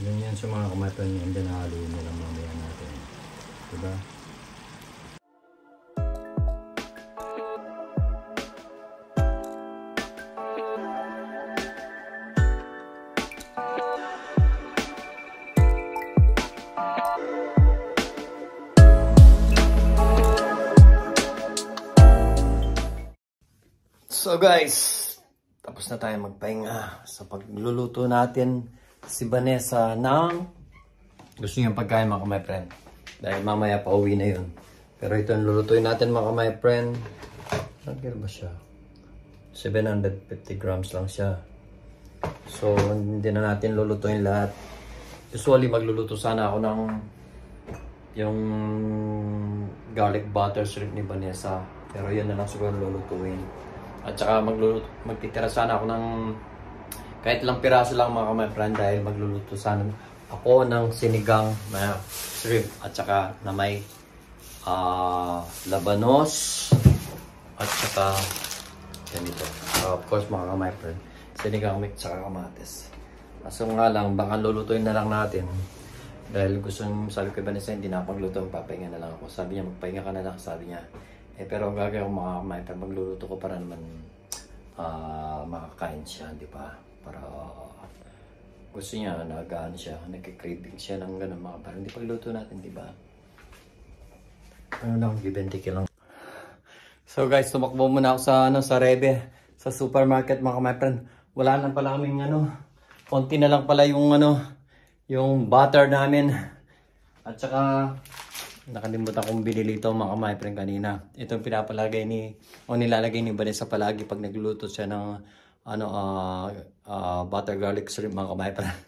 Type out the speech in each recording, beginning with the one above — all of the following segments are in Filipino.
Ganyan sa mga kamay-friend yan. Then haluin nyo lang mamaya natin. Diba? So guys, tapos na tayo magpahinga sa pagluluto natin si Vanessa ng gusto niyang pagkain mga my friend. Dahil mamaya pauwi na yun. Pero ito ang lulutuin natin mga my friend. Nagkira ba siya? 750 grams lang siya. So hindi na natin lulutuin lahat. Usually magluluto sana ako ng yung garlic butter shrimp ni Vanessa. Pero yun na lang siguro lulutuin. At saka magtitira sana ako ng kahit lang piraso lang mga my friend dahil magluluto sana ako ng sinigang na shrimp at saka na may labanos at saka ganito. Of course mga my friend, sinigang with saka kamatis. Kaso nga lang baka lulutuin na lang natin dahil sabi ko Vanessa hindi na pagluto, papahinga na lang ako. Sabi niya magpahinga ka na lang, sabi niya. Pero ang gagawin ko mga my friend, magluluto ko para naman makakain siya, di ba? Para gusto niya, nagaan siya, nagkikraving siya ng gano'n mga parang hindi pagluto natin, di ba? Ano lang, give and take lang. So guys, tumakbo muna ako sa Rebe, sa supermarket mga my friend. Wala na pala kaming konti na lang pala yung yung butter namin. At saka nakalimutan kong binili ito mga my friend kanina. Itong pinapalagay nilalagay ni Vanessa palagi pag nagluluto siya ng butter garlic shrimp mga my friend.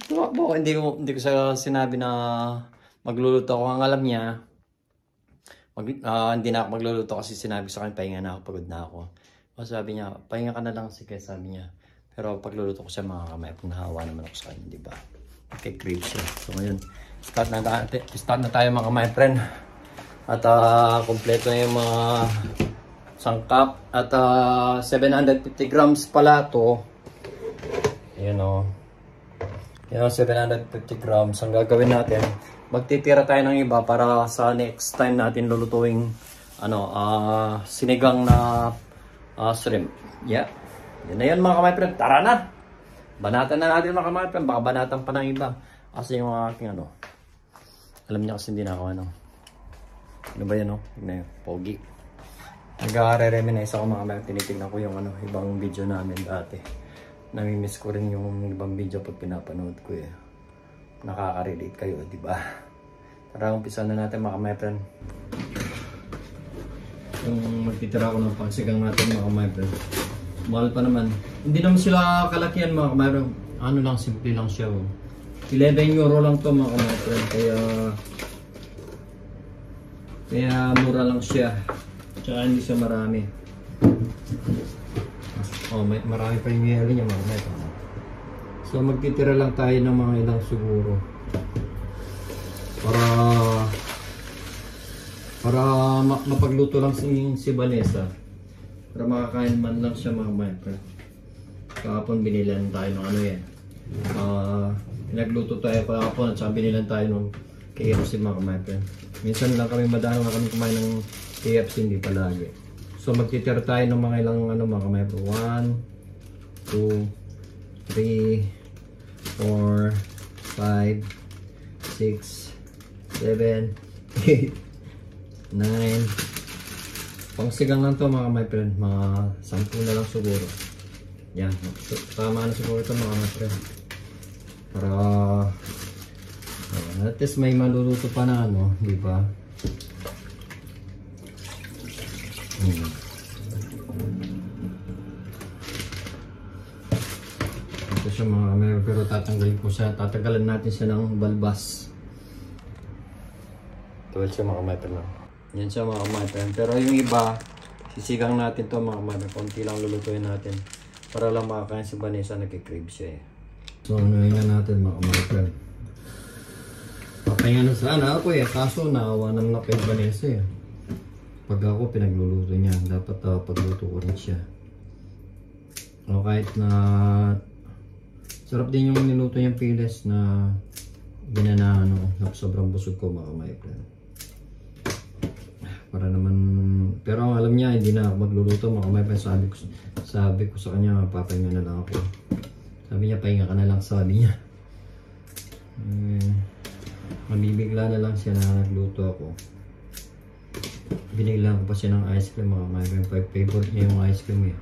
Tumakbo ko, hindi ko sa sinabi na magluluto ako. Ang alam niya, hindi na ako magluluto kasi sinabi sa akin pahinga na ako, pagod na ako. O sabi niya, pahinga ka na lang, sige, sabi niya. Pero pagluluto ko siya mga my friend, nahawa naman ako sa kanya, di ba? Okay, crave siya. So ngayon, start na tayo mga my friend. At kompleto na yung mga sangkap. At 750 grams pala to. Ayan o. Yan 750 grams. Ang gagawin natin, magtitira tayo ng iba para sa next time natin lulutuing sinigang na shrimp. Yeah. Yan na yan mga my friend. Tara na! Banatan na natin mga my friend. Baka banatan pa ng iba. Kasi yung aking alam niya kasi hindi na ako ano ba yan tignan yun, pogi. Nag-re-reminisce ako mga mga tinitignan ko yung ibang video namin dati. Namimiss ko rin yung ibang video pag pinapanood ko eh. Nakaka-relate kayo, di ba? Tara, umpisa na natin mga my friend. Yung magtitira ko ng pangsigang natin mga my friend. Mahal pa naman. Hindi naman sila kalakihan mga my friend. Ano lang, simple lang siya 11 euro lang to mga my friend. Kaya mura lang siya. Tsaka hindi siya marami. Marami pa yung yelo niya mga my friend. So magtitira lang tayo ng mga ilang siguro. Para mapagluto lang si Vanessa. Para makakain man lang siya mga my friend. Kahapon binilan tayo ng yan. Pinagluto tayo kahapon at saka binilan tayo ng KFC mga my friend. Minsan lang kami madalang na kami kumain ng KFC, hindi palagi. So magtitira tayo ng mga ilang mga my friend. 1, 2, 3, 4, 5, 6, 7, 8, 9. Pangsigang lang to mga my friend. Mga 10 na lang siguro. Yan. Tama na siguro ito mga my friend. Para at least may maluluto pa na di ba? Ito siya mga may pero tatanggalin natin siya ng balbas. Ito siya mga my friend. Yan siya mga my friend. Pero yung iba, sisigang natin to mga my friend. Konti lang lulutuin natin. Para lang makakain si Vanessa, nagkikrave siya eh. So ano nga natin mga my friend. Papahinga na sana ako eh. Kaso naawa naman na kay Vanessa eh. Pag ako pinagluluto niya, dapat pagluto ko rin siya. O kahit na Sarap din yung niluto niyang piles na ginana ano, sobrang busog ko mga my friend. Para naman, pero alam niya hindi na ako magluluto mga my friend. Sabi ko sa kanya, papahinga na lang ako. Sabi niya, pahinga ka na lang, sabi niya. Mabibigla na lang siya na nagluto ako. Biniglan ko pa siya ng ice cream mga my friend. Favorite niya yung ice cream eh.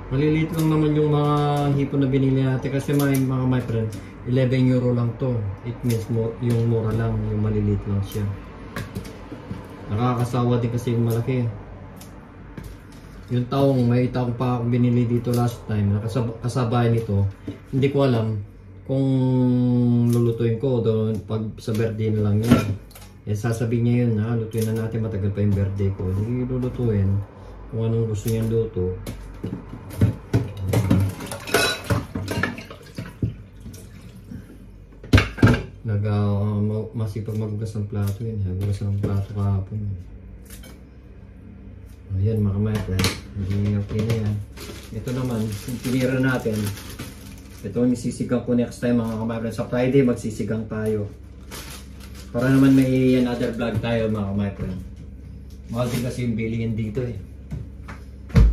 Maliliit lang naman yung mga hipon na binili natin kasi mga my friend, 11 euro lang to. It means yung mura lang, yung maliliit lang siya. Nakakasawa din kasi yung malaki. Yung taong, may taong pa akong binili dito last time, kasabay nito. Hindi ko alam kung lulutuin ko doon pag sa birthday na lang yun. Eh sasabihin niya yun ha, lutuin na natin, matagal pa yung birthday ko. Hindi lulutuin kung anong gusto niyang luto. Masipag maghugas ng plato yun. Hugas ng plato kahapon. Ayan mga kamay, hindi okay na yan. Ito naman, tinira natin. Ito ang isisigang ko next time mga kamay. Sa Friday magsisigang tayo. Para naman may another vlog tayo mga kamay. Mahal din kasi yung bilihin dito eh.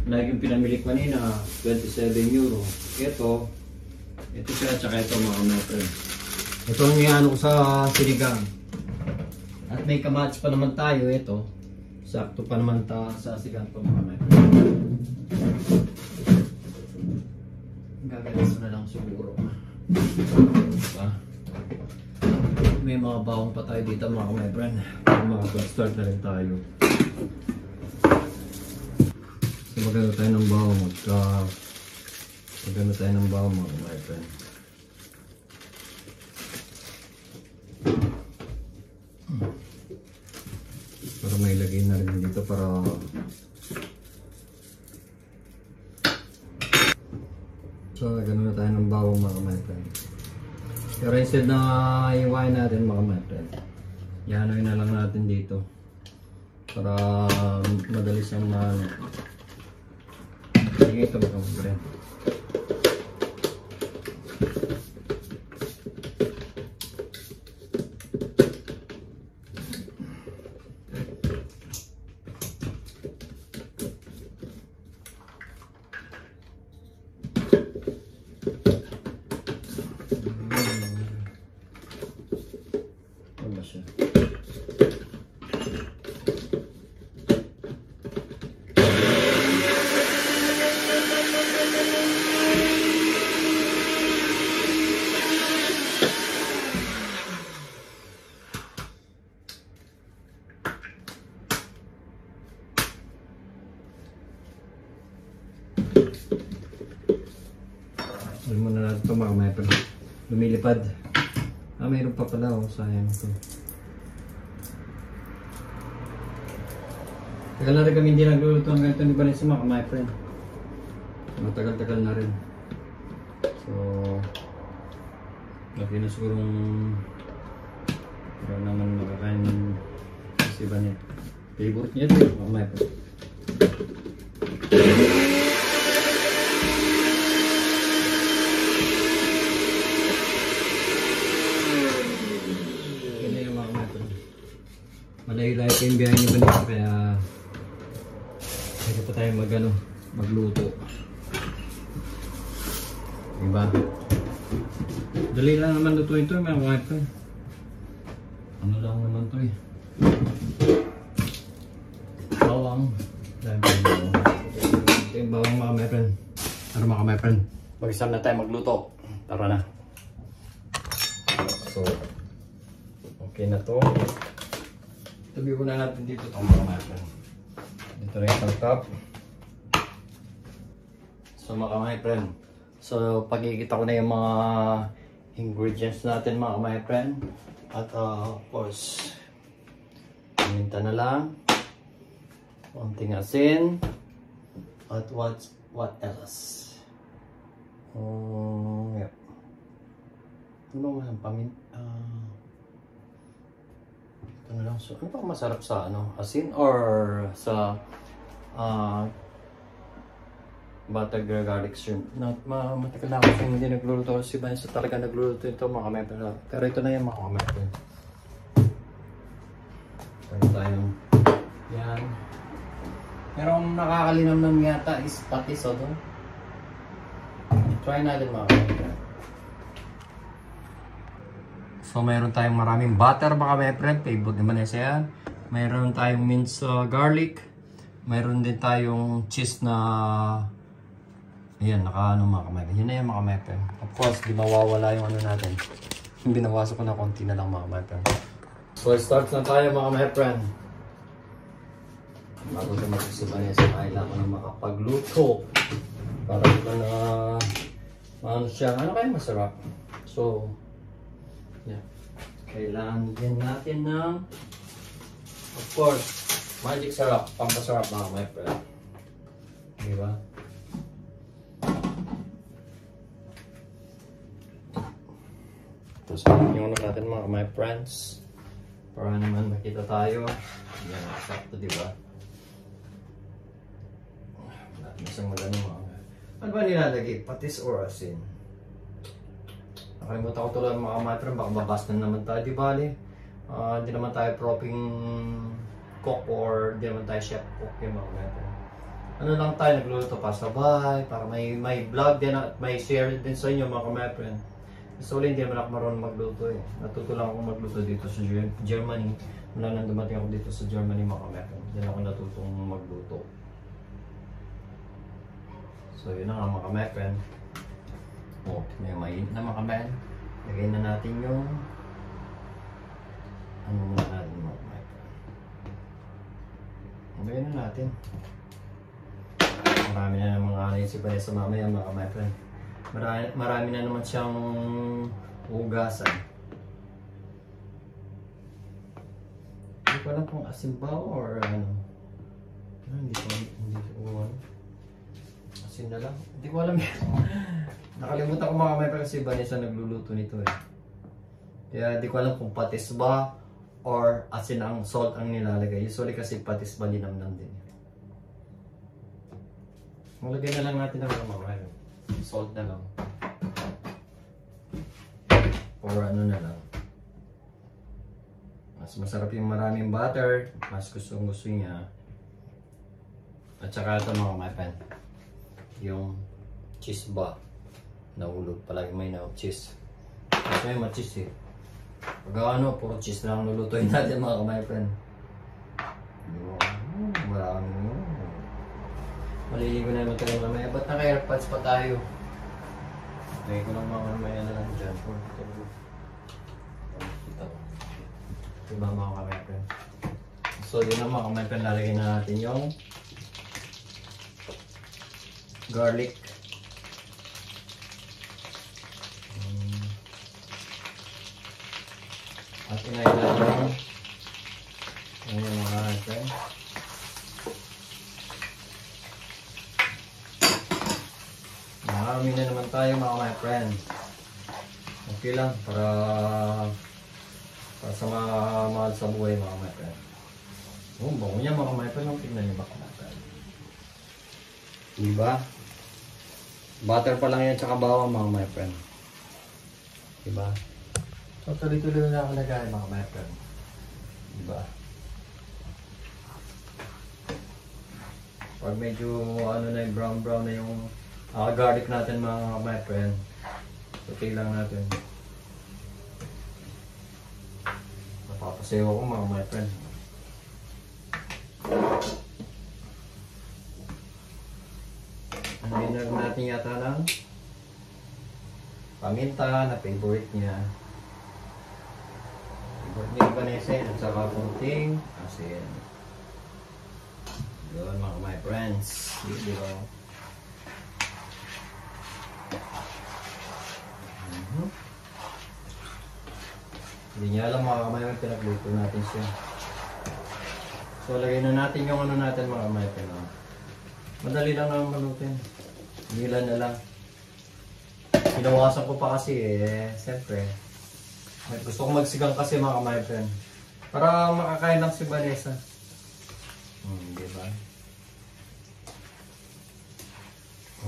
Like yung pinamili ko kanina, 27 euro. Ito siya, tsaka ito mga kamay. Ito ang iano ko sa sinigang. At may kamatis pa naman tayo, ito. Sakto pa naman sa sigang ko mga kamay. Gagalis na lang siguro. Diba? May mga bawang pa tayo dito mga kamay. Makapag-start na rin tayo. So maganda tayo ng bawang. Maganda tayo ng bawang mga kamay. Para may lagay na rin dito para so ganoon na tayo ng bawang mga my friend. Pero instead na iwain natin mga my friend, ihanoy na lang natin dito para madali siyang sige ito mga my friend. Alam mo na natin ito mga may friend. Lumilipad. Mayroon pa pala oh. Sayang ito. Tagal na rin kami hindi nagluluto ng ganito ni Vanessa mga my friend. Matagal-tagal na rin. So laki na sigurong para naman makakain si Vanessa. Favorite niya ito mga my friend. Malayo-layo pa yung biyahe ni Vanessa kaya pwede pa tayo magluto. Diba? Dali lang naman lutuin ito mga wife. Ano lang naman ito eh. Bawang. Ito yung bawang mga my friend. Ano mga my friend? Mag-isam na tayo magluto. Tara na. So, okay na to. Tabi ko na natin dito itong mga my. Dito rin itong top. So mga my friend. So pagkikita ko na yung mga ingredients natin mga my friend. At of course, paminta na lang. Konting asin. At what else? Yep. Ano nga paminta? Ano lang, so ano pa masarap sa asin or sa butter garlic shrimp. Matagal na ako hindi nagluluto. Si Vanessa talaga nagluluto ito mga kamay. Pero ito na yung mga kamay. Meron tayong yan. Merong nakakalinamnam yata is patis o doon. Try natin mga kamay. So meron tayong maraming butter mga kamay. Favorite ni Vanessa yan. Meron tayong minced garlic. Meron din tayong cheese na ayan, naka-ano mga kamay. Yun na yung mga kamay. Of course, di mawawala yung ano natin. Yung binawasan ko na konti na lang mga kamay. So, start na tayo mga kamay. Bago ito magsisipan niya sa kailangan ko na makapagluto. Para ito na ano siya. Ano kaya masarap? So, yeah. Kailangan din natin ng of course, magic sarap. Pampasarap mga kamay. Diba? Tapos yung ano natin mga my friends para naman makita tayo. Yan, sakto diba? Wala isang magano mga. Ano ba nilalagay? Patis or asin? Nakalimutan ko tuloy mga my friend. Baka babas na naman tayo. Di bali? Hindi naman tayo propping cook or hindi naman tayo chef cook yung mga my friend. Ano lang tayo nagluluto pa sabay para may vlog din at may share din sa inyo mga my friend. So, hindi naman ako marunong magluto eh. Natuto lang akong magluto dito sa Germany. Mula nang dumating ako dito sa Germany mga kamay. Diyan ako natutong magluto. So, yun na nga mga kamay. Oh, may mainit na mga kamay. Lagay na natin yung ano muna natin mga kamay. Lagay na natin. Marami na ng mga naisip pa sa mamaya mga kamay. Marami na naman siyang hugasan. Hindi ko alam kung asin ba or ano. Hindi ko ano. Asin na lang. Hindi ko alam yan. Nakalimutan ko mga kamay kasi Vanessa nagluluto nito eh. Kaya hindi ko alam kung patis ba or asin ang salt ang nilalagay. Usually kasi patis ba linamnam din. Malagay na lang natin ang mga kamay. Salt na lang or ano na lang. Mas masarap yung maraming butter, mas gusto niya. At saka ito mga kamay, yung cheese ba nahulog, palagi may cheese. Kasi may cheese eh. Pag ano, puro cheese lang lulutuin natin mga kamay. Marami mo. Maliligo na naman tayo mamaya. Ba't naka-airpods pa tayo? Lagay ko lang mamaya na lang dyan. Diba mga kamay? So yun na mga kamay. Lalagay na natin yung garlic. At inayin natin yung mga kamay. Marami na naman tayo mga my friend. Okay lang para sa mga mahal sa buhay mga my friend. Bango niya mga my friend. Tignan niyo ba mga my friend? Diba? Butter pa lang yan tsaka bawang mga my friend. Diba? So tuloy-tuloy na ako lagay mga my friend. Diba? Pag medyo ano na yung brown na yung garlic natin mga my friend. Okay lang natin. Napapasayo ako mga my friend. Ano natin yata lang paminta na favorite niya. Favorite niya Vanessa at saka kunting asin. Yun mga my friends. Diba? Hindi niya alam mga kamay may pinagluto natin siya. So lagay na natin yung ano natin mga kamay. Madali lang naman malutin. Hila na lang. Hinawasan ko pa kasi siyempre. Gusto ko magsigang kasi mga kamay. Para makakain lang si Vanessa. Diba?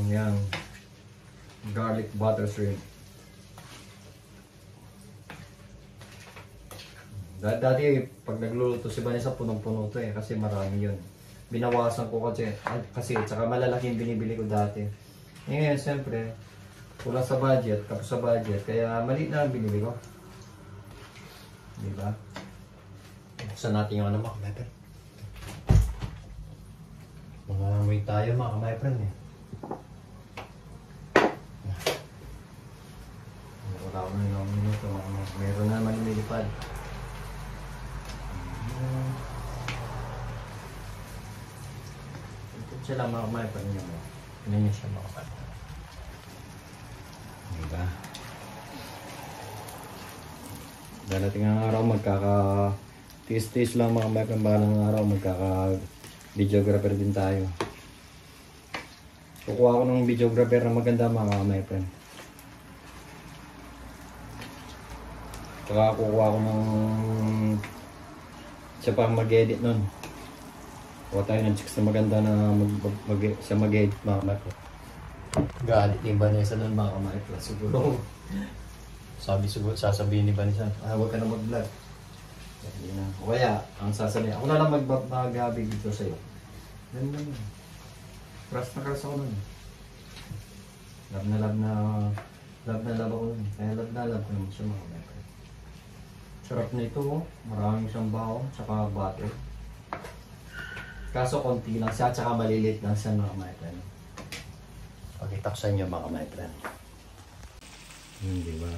Yan. Garlic butter shrimp. Dati, pag nagluluto si Vanessa, punong-puno to eh, kasi marami yun. Binawasan ko kasi tsaka malalaki yung binibili ko dati. Ngayon, siyempre, kulang sa budget, tapos sa budget, kaya maliit na ang binibili ko. Diba? Buksan natin yung ano mga kamay friend. Mga amoy tayo mga kamay friend eh. Wala ko na yung minuto, meron na lumilipad. Ito siya lang mga kamay friend niya mo. Ano niya siya mga kamay friend. Diba? Darating ang araw magkaka-tiis-tiis lang mga kamay friend. Baka ng araw magkaka-videographer din tayo. Kukuha ko ng videographer na maganda mga kamay friend. Saka kukuha ko ng siya pa mag-edit nun. Kuha tayo ng chicks na maganda na siya mag-edit mga kamay friend. Galit ni Vanessa nun mga kamay friend. Siguro sasabihin ni Vanessa, huwag ka na mag-vlog. Hindi na. O kaya, ang sasabihin, ako na lang mag-habig dito sa'yo. Ganun lang yun. Crush na crush ako nun. Love na love ako nun. Kaya love ko naman siya mga kamay friend. Sarap na ito, maraming siyang baon, tsaka butter. Kaso konti lang siya, tsaka malilit lang siya mga kamay friend. Pakita ko sa inyo mga kamay friend. Hindi ba?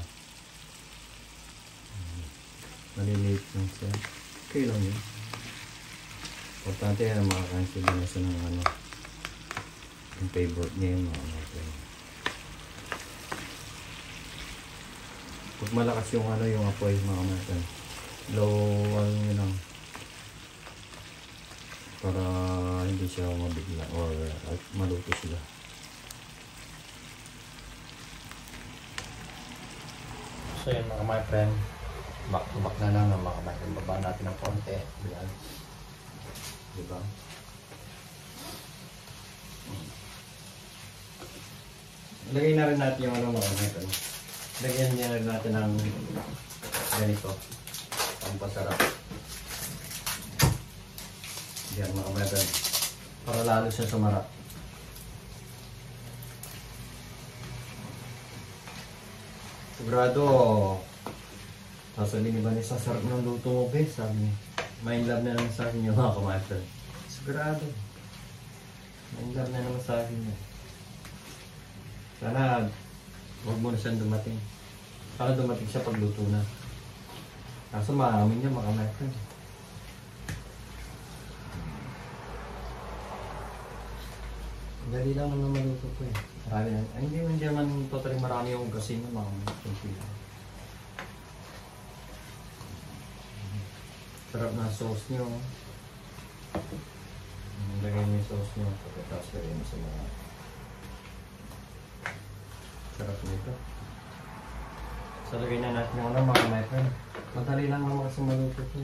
Maliliit lang siya. Okay lang yun. Importante yan ang makakain sila na siya ng ano. Yung favorite niya yung mga kamay friend. Pag malakas yung ano yung apoy mga kamay friend. Low ano nyo lang. Para hindi siya mabigla or maluto sila. So yun mga my friend, back to back na lang ng mga my friend. Baba natin ng konti. Yan. Diba? Lagay na rin natin yung ano mga my friend. Lagyan niya rin natin ng ganito. Ang pasarap. Yan mga my friend. Para lalo siya sumarap. Sigurado, sasabihin ni Vanessa, sarap ng luto mo, be. Sabi niya, may love na naman sa akin yung mga kamay-friend. Sigurado. May love na naman sa akin niya. Sana, huwag mo na siyang dumating. Sana dumating siya pag luto na. Kaso maamin niya mga kamay-friend. Dali lang naman maluto ko eh. Marami na. Ay, hindi naman totally marami yung gasin ng mga kumpila. Sarap na sauce nyo. Lagay nyo yung sauce nyo. Pagkatapos lagay nyo sa mga. Sarap nito. So lagay na natin yung mga my friend. Madali lang naman kasi maluto ko.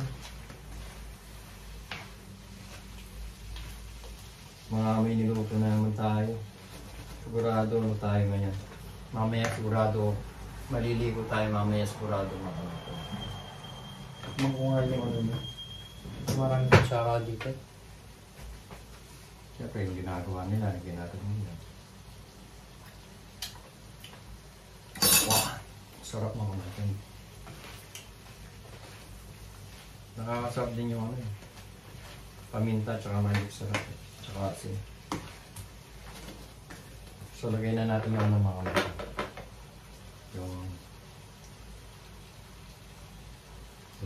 Mga may niluto na naman tayo. Sigurado ano tayo ngayon. Mamaya sigurado maliligo tayo mamaya sigurado makakita. Makungal yung ano niya. Maraming kutsara dito. Siyempre yung ginagawa nila, ginagawa nila. Wow! Sarap mga natin. Nakakasarap din yung ano eh. Paminta tsaka magic sarap eh. Tsaka asin. So lagay na natin yung ano mga kamay. Yung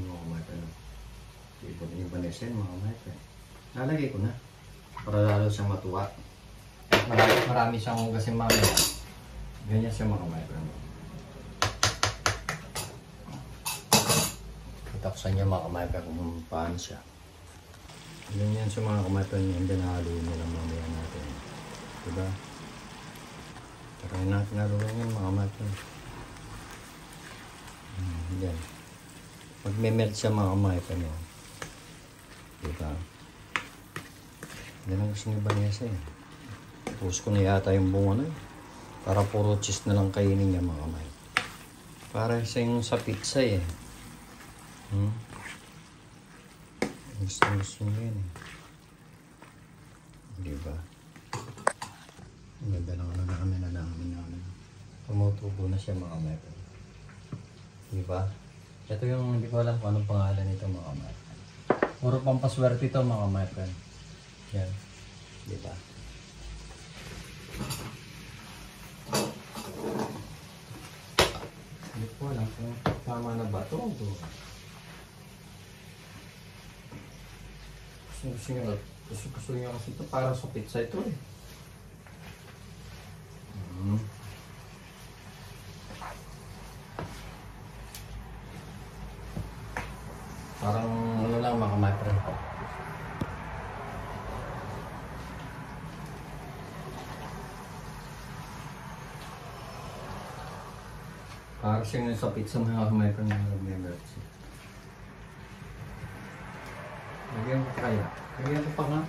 mga kamay pa no. Yung panesen mga kamay pa. Nalagay ko na. Para lalo siyang matuwa. At marami siyang kasi mamaya. Ganyan siya mga kamay pa no. Kita ko sa inyo mga kamay pa kung paano siya. Ganyan siya mga kamay pa niya. Hindi nahaluin nila mamaya natin. Diba? Tarayin natin naluin yan mga kamay. Yan. Magme-melt siya mga kamay. Diba? Yan ang gusto ni Vanessa eh. Tapos ko na yata yung bunga na yun. Para puro cheese na lang kainin niya mga kamay. Para sa pizza eh. Gusto nyo yun eh. Diba? Ang ganda lang namin. Tumutubo na siya mga kamay. Diba? Ito yung hindi ko alam kung anong pangalan nito mga kamay. Puro pampaswerte ito mga kamay. Yan. Diba? Hindi ko alam kung tama na ba ito. Gusto niya kasi ito para sa pizza ito eh. Parang ano lang mga my friend. Parang siya sa pizza mga my friend ng members. Lagyan ko kaya. Lagyan ko pa nga.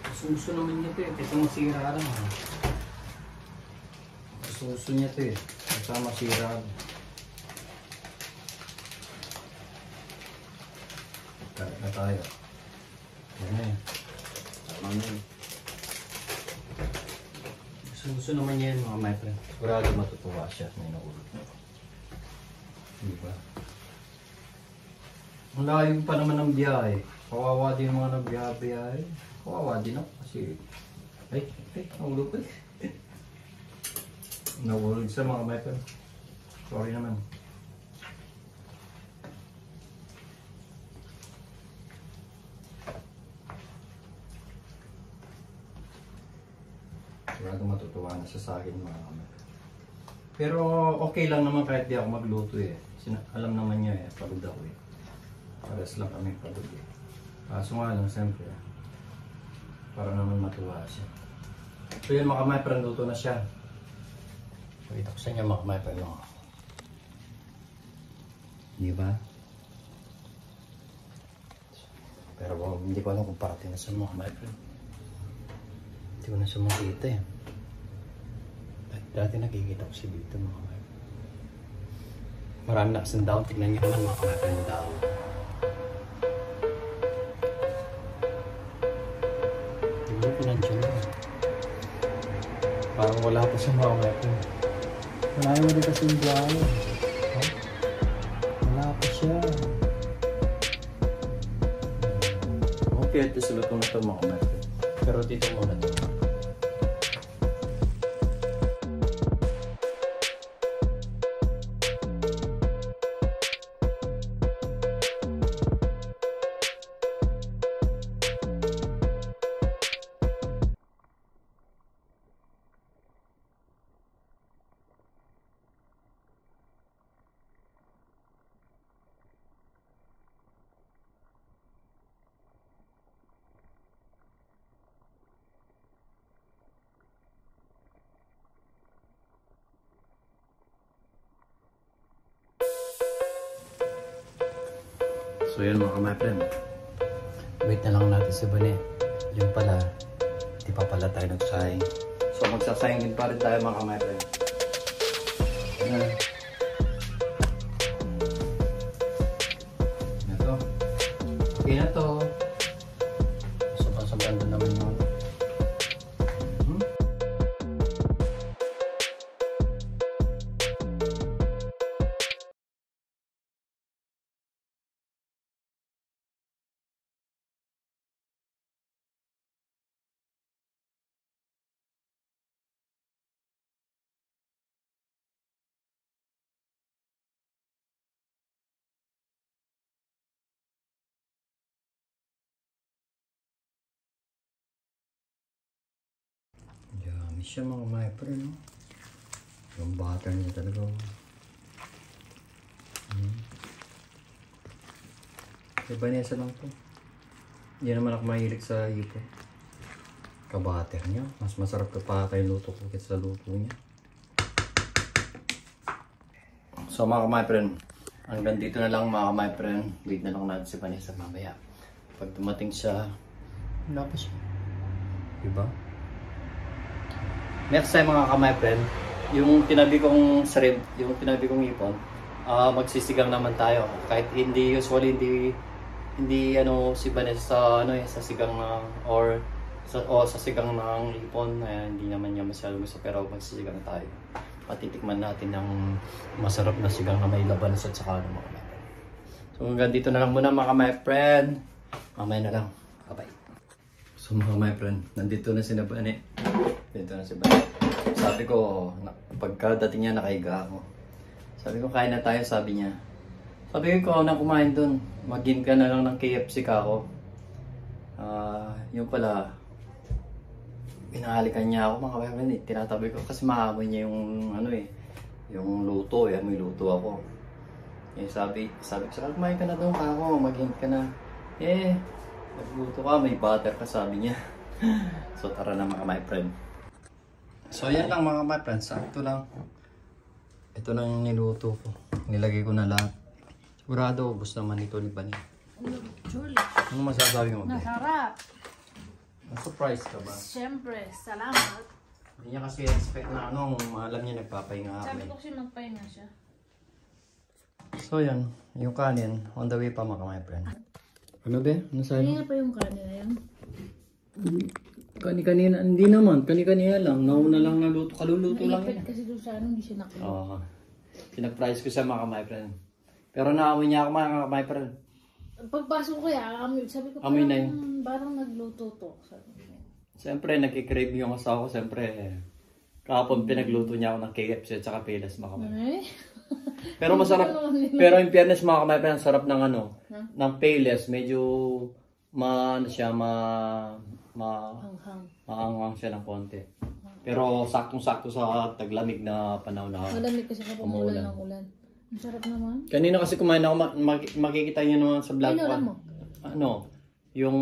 Gusto naman niya ito eh. Ito masira lang. Gusto niya ito eh. Ito masira. Kalit na tayo. Yan na eh. Tama na eh. Gusto naman niya yun mga my friend. Sigurado matutuwa siya at may naulog na. Diba? Ang layo pa naman ng biyahe. Kawawa din mga nagbiyahe. Kawawa din ako kasi nahulog pa eh. Nahulog sa mga my friend. Sorry naman. Sigurado matutuwa na siya sa akin mga kamay. Pero okay lang naman kahit di ako magluto eh. Alam naman niya eh, pagod ako eh. Pares lang kami pagod eh. Kaso nga lang siyempre, para naman matuwa siya. So yun mga kamay, luto na siya. Pakita ko sa inyo mga kamay, diba? Pero hindi ko alam kung parating na sa mga kamay. Hindi ko na siya makita eh. Dati nakikita ko siya dito mga kamay. Marami na kasang down. Tignan niyo naman mga kamay yung down. Tignan ko nandiyan na. Parang wala pa siya mga kamay. Wala mo rin kasi yung down. Wala pa siya. Okay, ito sulot ko na ito mga kamay. Pero dito muna ito. So yun mga my friend, wait na lang natin si Bane. Yung pala, di pa pala tayo nagsayang. So magsasayang din pa rin tayo mga my friend. Ito. Okay na to. Sobrang doon naman yung yummy siya mga my friend, no? Yung butter niya talaga. May banesa lang to. Hindi naman ako mahilig sa ito. Kabutter niya. Mas masarap ka pa tayo luto ko kaysa sa luto niya. So mga my friend, hanggang dito na lang mga my friend. Wait na lang natin si Vanessa mamaya. Pag dumating siya, wala pa siya. Diba? next time mga my friend, yung tinabi kong shrimp, yung tinabi kong ipon, magsisigang naman tayo. Kahit hindi usually hindi ano si Vanessa sa ano sa sigang ng sa sigang ng ipon, hindi naman niya masyado gusto, pero magsisigang tayo. Patitikman natin ng masarap na sigang na may labanos at saka ano mga my friend. So hanggang dito na lang muna mga my friend. Mamaya na lang. Bye-bye. So mga my friend, nandito na si Bane. Dito na si Bane. Sabi ko, pagkadating niya nakahiga ako. Sabi ko, kain na tayo, sabi niya. Sabi ko, ikaw na kumain dun. Mag-in ka na lang ng KFC ka ako. Yung pala, pinahalikan niya ako mga kapatid. Tinatabi ko kasi maamoy niya yung ano yung luto may luto ako. Sabi ko, kumain ka na doon ka ako, mag-in ka na. Nagluto ka, may butter ka, sabi niya. So tara na mga my friend. So yan lang mga my friend, sakto lang. Ito na yung niluto ko. Nilagay ko na lahat. Sigurado, ubos naman ito ni Bani. Ano masasabi mo? Masarap. Na-surprise ka ba? Siyempre, salamat. Hindi niya kasi expect na alam niya nagpapahinga ako. Sabi ko kasi magpahinga siya. So yan, yung kanin, on the way pa mga my friend. Ano ba? Ano sabi? Kanina pa yung kanin na yan. Kani-kanina, hindi naman. Kani-kanina lang. Nauna lang naluto. Kaluluto lang Naipit yan. kasi doon sa ano, hindi siya nakuha. Oo. Pinag-price ko sa mga my friend. Pero naamoy niya ako mga my friend. Pagpasok ko amoy. Sabi ko Amoy na parang nagluto to. Sabi ko. Siyempre, nagkikrave yung asawa ko. Siyempre, kahapon pinagluto niya ako ng KFC at saka Pilas mga my friend. Pero masarap. Pero in fairness mga my friend, sarap ng ng Payless. Medyo maanghang siya ng konti. Pero saktong-sakto sa taglamig na panahon na Malamig kasi kapag umulan ng ulan. Masarap naman. Kanina kasi kumain ako, makikita niyo naman sa vlog ko. Mo? Yung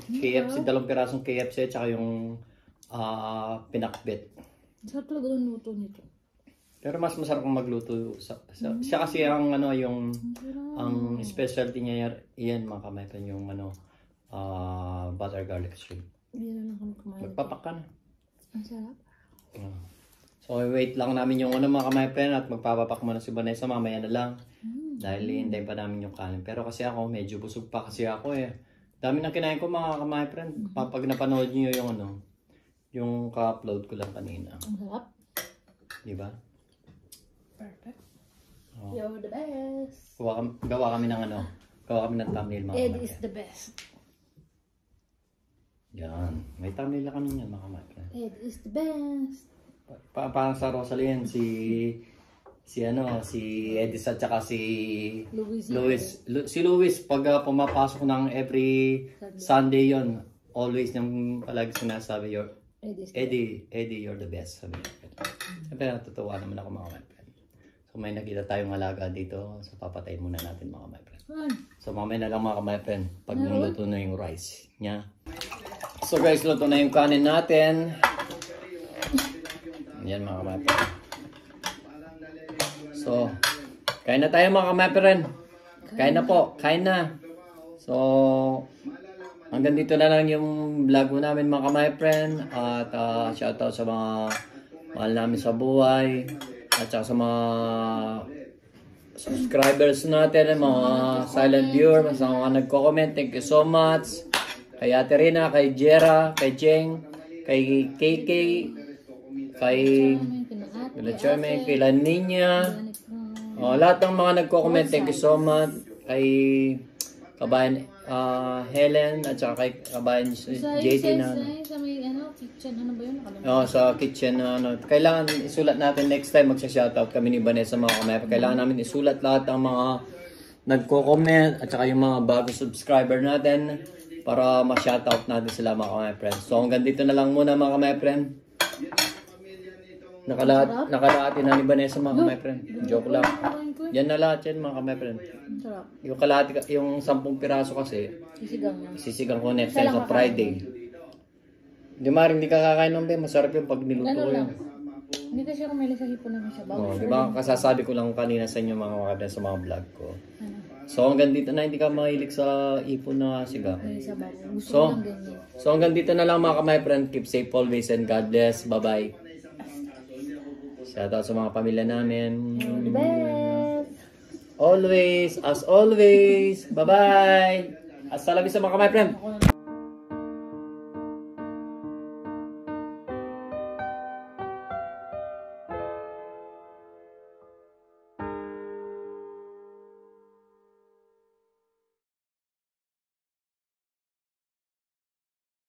KFC, 2 pirasong KFC at saka yung pinakbet. Masarap talaga ng luto nito. Pero mas masarap kung magluto siya kasi ang ang specialty niya yan mga kamay yung butter garlic shrimp. Hindi na lang kami kumain. Magpapak ka na. Ang sarap. So wait lang namin yung mga kamay at magpapapak muna si Vanessa mamaya na lang. Dahil hintayin pa namin yung kanin. Pero kasi ako medyo busog pa kasi ako Dami nang kinain ko mga kamay friend. Pag napanood niyo yung yung ka-upload ko lang kanina. Ang sarap. Diba? Perfect. You're the best. Gawa kami ng thumbnail mga Ed kamay. is the best. Yan. May thumbnail na kami yan mga kamay. Ed is the best. Parang sa Rosalyn, si Edis at saka si Luis. Si Luis, pag pumapasok ng every Sunday yon, always niyang palagi sinasabi, Eddie, you're the best. Sabi niya. Siyempre natutuwa naman ako mga my friend. So may nakita tayong alaga dito, so papatayin muna natin mga my friend. So mamaya na lang mga my friend, pag luto na yung rice niya. So guys, luto na yung kanin natin. Yan mga my friend. So, kain na tayo mga my friend. Kain na po, kain na. So, hanggang dito na lang yung vlog namin mga my friend. At shoutout sa mga mahal namin sa buhay. At saka sa mga subscribers natin, mga silent viewers, sa mga nagko-comment. Thank you so much. Kay Ate Rina, kay Jera, kay Cheng, kay KK, kay Charmaine, kay Laninya. Lahat ng mga nagko-comment, thank you so much. Kay kabayan Helen at saka kay kabayan JT na sa may kitchen, ano ba yun? sa kitchen kailangan isulat natin next time magsha-shoutout kami ni Vanessa mga kamay. Kailangan namin isulat lahat ng mga nagko-comment at saka yung mga bago subscriber natin para ma-shoutout natin sila mga kamay friends. So hanggang dito na lang muna mga kamay friend. Nakalahati na ni Vanessa mga kamay friend. Joke lang. Yan na lahat yan mga kamay friend. Sarap. Yung kalahati, yung 10 piraso kasi sisigang ko next time sa Friday. Di maring di ka kakain ng masarap yung pag niluto ko yun. Hindi kasi ako may sa hipon na siya. Di ba kasasabi ko lang kanina sa inyo mga kapatid sa mga vlog ko. So hanggang dito na hindi ka mahilig sa ipon na sigang. So hanggang dito na lang mga kamay friend. Keep safe always and God bless. Bye bye. Shoutout sa mga pamilya namin. You're the best. Always, as always. Bye-bye. Hasta la vista mga my friend.